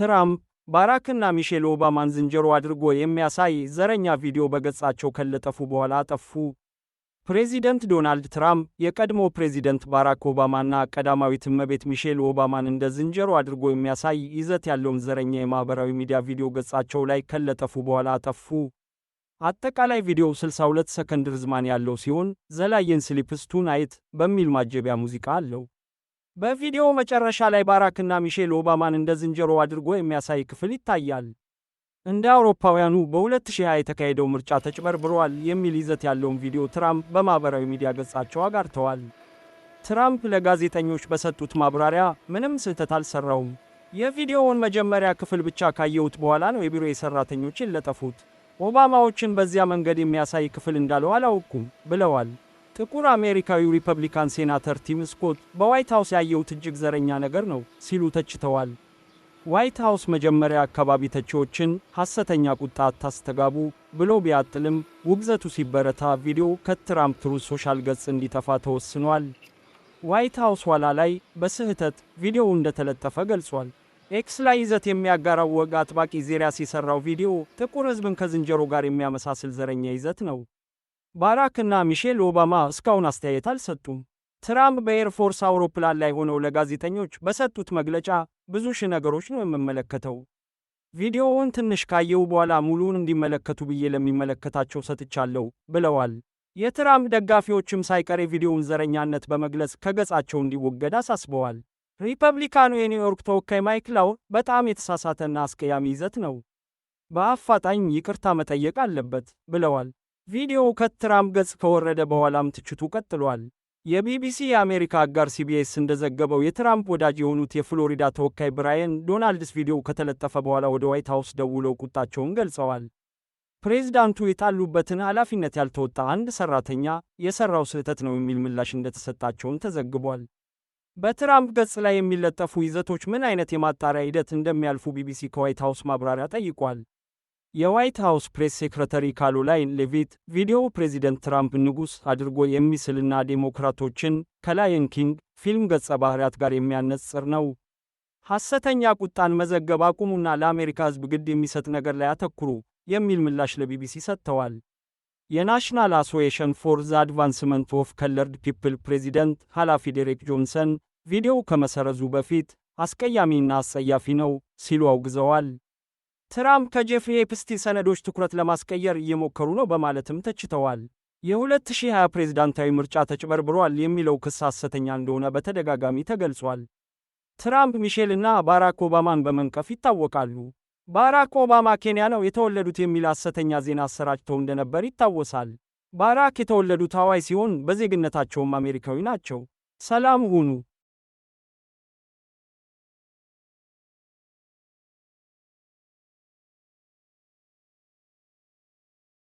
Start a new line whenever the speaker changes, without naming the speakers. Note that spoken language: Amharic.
ትራምፕ ባራክና ሚሼል ኦባማን ዝንጀሮ አድርጎ የሚያሳይ ዘረኛ ቪዲዮ በገጻቸው ከለጠፉ በኋላ አጠፉ። ፕሬዚደንት ዶናልድ ትራምፕ የቀድሞ ፕሬዚደንት ባራክ ኦባማና ቀዳማዊት እመቤት ሚሼል ኦባማን እንደ ዝንጀሮ አድርጎ የሚያሳይ ይዘት ያለውን ዘረኛ የማህበራዊ ሚዲያ ቪዲዮ ገጻቸው ላይ ከለጠፉ በኋላ አጠፉ። አጠቃላይ ቪዲዮው 62 ሰከንድ ርዝማኔ ያለው ሲሆን ዘ ላየን ስሊፕስ ቱናይት በሚል ማጀቢያ ሙዚቃ አለው። በቪዲዮው መጨረሻ ላይ ባራክና ሚሼል ኦባማን እንደ ዝንጀሮ አድርጎ የሚያሳይ ክፍል ይታያል። እንደ አውሮፓውያኑ በ2020 የተካሄደው ምርጫ ተጭበርብሯል የሚል ይዘት ያለውን ቪዲዮ ትራምፕ በማህበራዊ ሚዲያ ገጻቸው አጋርተዋል። ትራምፕ ለጋዜጠኞች በሰጡት ማብራሪያ ምንም ስህተት አልሰራውም፣ የቪዲዮውን መጀመሪያ ክፍል ብቻ ካየሁት በኋላ ነው የቢሮዬ ሰራተኞች የለጠፉት፣ ኦባማዎችን በዚያ መንገድ የሚያሳይ ክፍል እንዳለው አላውኩም ብለዋል። ጥቁር አሜሪካዊው ሪፐብሊካን ሴናተር ቲም ስኮት በዋይት ሃውስ ያየሁት እጅግ ዘረኛ ነገር ነው ሲሉ ተችተዋል። ዋይት ሃውስ መጀመሪያ አካባቢ ተቺዎችን ሐሰተኛ ቁጣ አታስተጋቡ ብሎ ቢያጥልም ውግዘቱ ሲበረታ ቪዲዮው ከትራምፕ ትሩዝ ሶሻል ገጽ እንዲጠፋ ተወስኗል። ዋይት ሃውስ ኋላ ላይ በስህተት ቪዲዮው እንደተለጠፈ ገልጿል። ኤክስ ላይ ይዘት የሚያጋራው ወግ አጥባቂ ዜሪያስ የሰራው ቪዲዮ ጥቁር ሕዝብን ከዝንጀሮ ጋር የሚያመሳስል ዘረኛ ይዘት ነው። ባራክና ሚሼል ኦባማ እስካሁን አስተያየት አልሰጡም። ትራምፕ በኤርፎርስ አውሮፕላን ላይ ሆነው ለጋዜጠኞች በሰጡት መግለጫ ብዙ ነገሮች ነው የምመለከተው፣ ቪዲዮውን ትንሽ ካየው በኋላ ሙሉውን እንዲመለከቱ ብዬ ለሚመለከታቸው ሰጥቻለሁ ብለዋል። የትራምፕ ደጋፊዎችም ሳይቀር የቪዲዮውን ዘረኛነት በመግለጽ ከገጻቸው እንዲወገድ አሳስበዋል። ሪፐብሊካኑ የኒውዮርክ ተወካይ ማይክ ላው በጣም የተሳሳተና አስቀያሚ ይዘት ነው፣ በአፋጣኝ ይቅርታ መጠየቅ አለበት ብለዋል። ቪዲዮው ከትራምፕ ገጽ ከወረደ በኋላም ትችቱ ቀጥሏል። የቢቢሲ የአሜሪካ አጋር ሲቢኤስ እንደዘገበው የትራምፕ ወዳጅ የሆኑት የፍሎሪዳ ተወካይ ብራየን ዶናልድስ ቪዲዮው ከተለጠፈ በኋላ ወደ ዋይት ሃውስ ደውለው ቁጣቸውን ገልጸዋል። ፕሬዝዳንቱ የጣሉበትን ኃላፊነት ያልተወጣ አንድ ሰራተኛ የሰራው ስህተት ነው የሚል ምላሽ እንደተሰጣቸውን ተዘግቧል። በትራምፕ ገጽ ላይ የሚለጠፉ ይዘቶች ምን አይነት የማጣሪያ ሂደት እንደሚያልፉ ቢቢሲ ከዋይት ሃውስ ማብራሪያ ጠይቋል። የዋይት ሃውስ ፕሬስ ሴክሬታሪ ካሮላይን ሌቪት ቪዲዮው ፕሬዚደንት ትራምፕ ንጉሥ አድርጎ የሚስልና ዴሞክራቶችን ከላየን ኪንግ ፊልም ገጸ ባህሪያት ጋር የሚያነጽር ነው፣ ሐሰተኛ ቁጣን መዘገብ አቁሙና ለአሜሪካ ሕዝብ ግድ የሚሰጥ ነገር ላይ አተኩሩ የሚል ምላሽ ለቢቢሲ ሰጥተዋል። የናሽናል አሶሲዬሽን ፎር ዘ አድቫንስመንት ኦፍ ከለርድ ፒፕል ፕሬዚደንት ኃላፊ ዴሬክ ጆንሰን ቪዲዮው ከመሰረዙ በፊት አስቀያሚና አስጸያፊ ነው ሲሉ አውግዘዋል። ትራምፕ ከጄፍሪ ኤፕስቲን ሰነዶች ትኩረት ለማስቀየር እየሞከሩ ነው በማለትም ተችተዋል። የ2020 ፕሬዝዳንታዊ ምርጫ ተጭበርብሯል የሚለው ክስ ሐሰተኛ እንደሆነ በተደጋጋሚ ተገልጿል። ትራምፕ ሚሼልና ባራክ ኦባማን በመንቀፍ ይታወቃሉ። ባራክ ኦባማ ኬንያ ነው የተወለዱት የሚል ሐሰተኛ ዜና አሰራጭተው እንደነበር ይታወሳል። ባራክ የተወለዱት ሃዋይ ሲሆን በዜግነታቸውም አሜሪካዊ ናቸው። ሰላም ሁኑ።